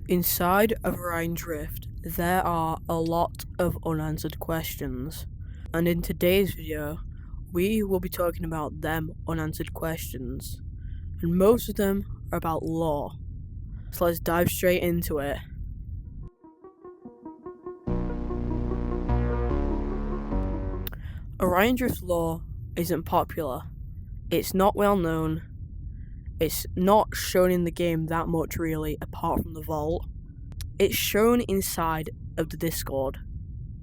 Inside of Orion Drift, there are a lot of unanswered questions, and in today's video, we will be talking about them unanswered questions, and most of them are about lore. So let's dive straight into it. Orion Drift's lore isn't popular, it's not well known, it's not shown in the game that much really, apart from the vault. It's shown inside of the Discord.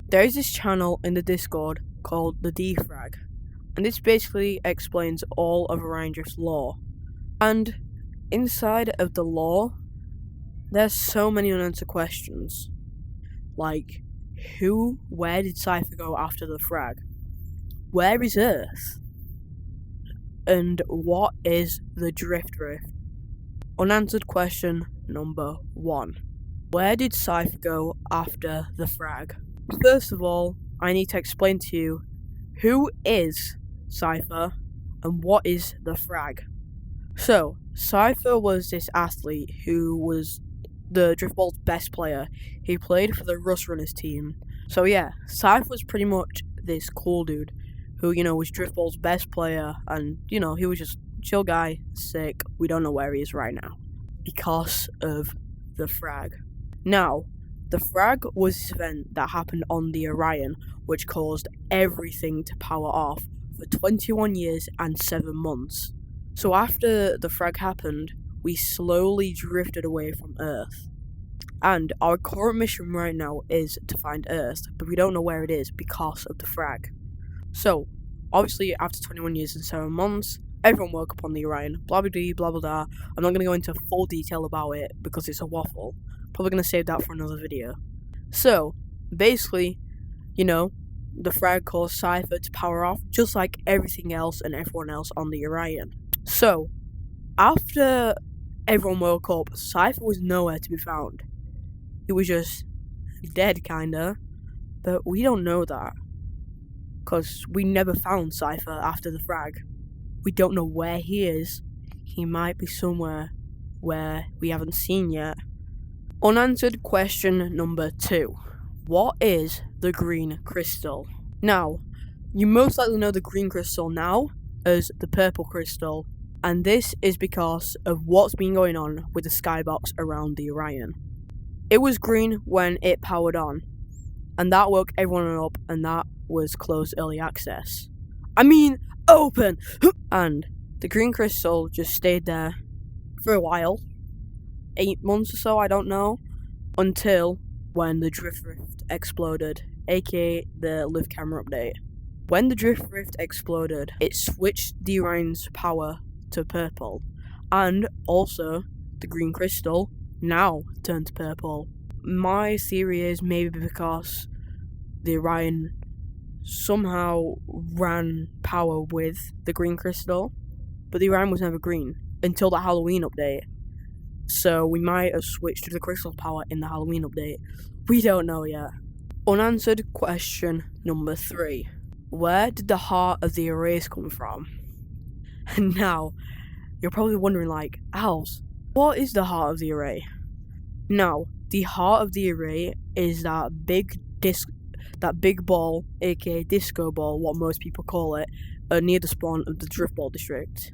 There is this channel in the Discord called the Defrag, and this basically explains all of Orion Drift's lore. And inside of the lore, there's so many unanswered questions. Like, where did Cypher go after the frag? Where is Earth? And what is the Drift Rift? Unanswered question number 1. Where did Cypher go after the frag? First of all, I need to explain to you who is Cypher and what is the frag. So, Cypher was this athlete who was the Driftball's best player. He played for the Rust Runners team. So yeah, Cypher was pretty much this cool dude who, was Driftball's best player, and, he was just chill guy, sick. We don't know where he is right now because of the frag. Now, the frag was this event that happened on the Orion, which caused everything to power off for 21 years and 7 months. So after the frag happened, we slowly drifted away from Earth. And our current mission right now is to find Earth, but we don't know where it is because of the frag. So, obviously, after 21 years and 7 months, everyone woke up on the Orion, blah blah blah blah blah. I'm not going to go into full detail about it because it's a waffle. Probably going to save that for another video. So, basically, the frag caused Cypher to power off, just like everything else and everyone else on the Orion. So, after everyone woke up, Cypher was nowhere to be found. He was just dead, kinda. But we don't know that, because we never found Cypher after the frag. We don't know where he is. He might be somewhere where we haven't seen yet. Unanswered question number 2. What is the green crystal? Now, you most likely know the green crystal now as the purple crystal, and this is because of what's been going on with the skybox around the Orion. It was green when it powered on, and that woke everyone up, and that was closed early access. Open! And the green crystal just stayed there for a while, 8 months or so, I don't know, until when the Drift Rift exploded, aka the live camera update. When the Drift Rift exploded, it switched the Orion's power to purple, and also the green crystal now turned purple. My theory is maybe because the Orion somehow ran power with the green crystal, but the Orion was never green until the Halloween update. So we might have switched to the crystal power in the Halloween update. We don't know yet. Unanswered question number 3. Where did the heart of the arrays come from? And now, you're probably wondering Alves, what is the heart of the array? Now, the heart of the array is that big ball, aka disco ball, what most people call it, near the spawn of the Driftball district.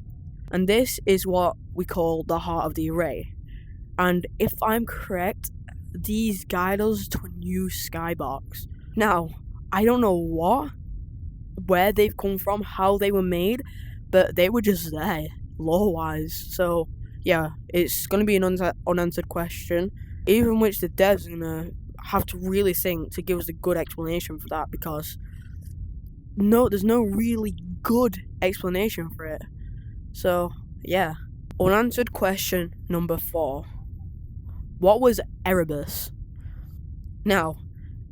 And this is what we call the heart of the array. And if I'm correct, these guide us to a new skybox. Now, I don't know where they've come from, how they were made, but they were just there, lore-wise. So, yeah, it's going to be an unanswered question, even which the devs are going to have to really think to give us a good explanation for that, because there's no really good explanation for it. So, yeah. Unanswered question number 4. What was Erebus? Now,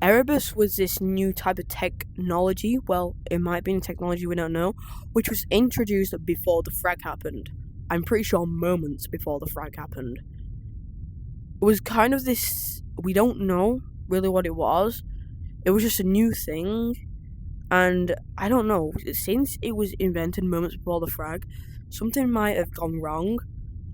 Erebus was this new type of technology, well, it might be a technology, we don't know, which was introduced before the frag happened. I'm pretty sure moments before the frag happened. It was kind of this, we don't know really what it was. It was just a new thing, and I don't know, since it was invented moments before the frag, something might have gone wrong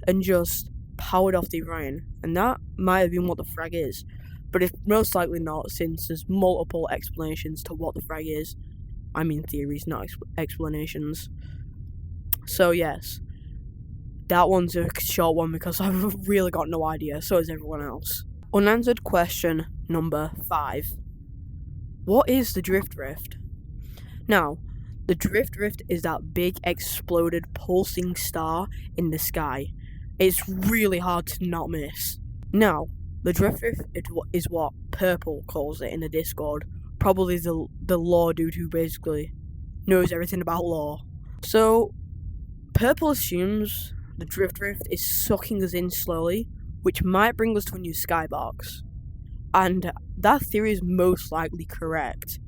and just powered off the Orion, and that might have been what the frag is, but it's most likely not, since there's multiple explanations to what the frag is. I mean theories, not explanations. So yes, that one's a short one because I've really got no idea, so has everyone else. Unanswered question number 5. What is the Drift Rift? Now, the Drift Rift is that big exploded pulsing star in the sky. It's really hard to not miss. Now, the Drift Rift is what Purple calls it in the Discord. Probably the lore dude who basically knows everything about lore. So, Purple assumes the Drift Rift is sucking us in slowly, which might bring us to a new skybox. And that theory is most likely correct.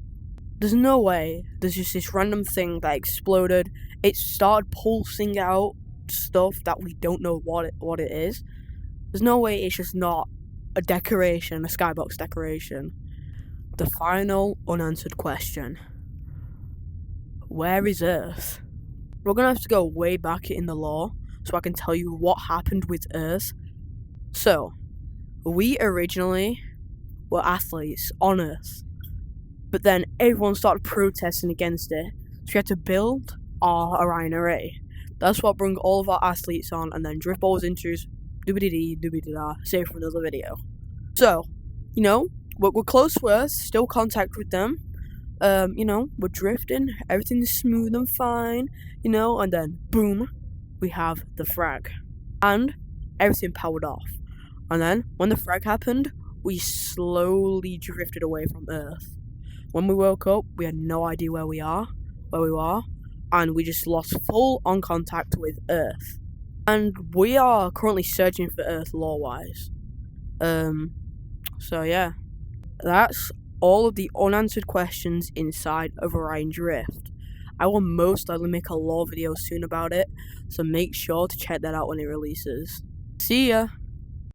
There's no way there's just this random thing that exploded, it started pulsing out stuff that we don't know what it is. There's no way it's just not a decoration, a skybox decoration. The final unanswered question. Where is Earth? We're gonna have to go way back in the lore so I can tell you what happened with Earth. So, we originally were athletes on Earth, but then everyone started protesting against it, so we had to build our Orion array. That's what brought all of our athletes on, and then Driftball was introduced, doobity-dee, save for another video. So, we're close to Earth, still contact with them, we're drifting, everything's smooth and fine, and then, boom, we have the frag. And everything powered off. And then, when the frag happened, we slowly drifted away from Earth. When we woke up, we had no idea where we are, and we just lost full on contact with Earth. And we are currently searching for Earth lore-wise. So yeah, that's all of the unanswered questions inside of Orion Drift. I will most likely make a lore video soon about it, so make sure to check that out when it releases. See ya!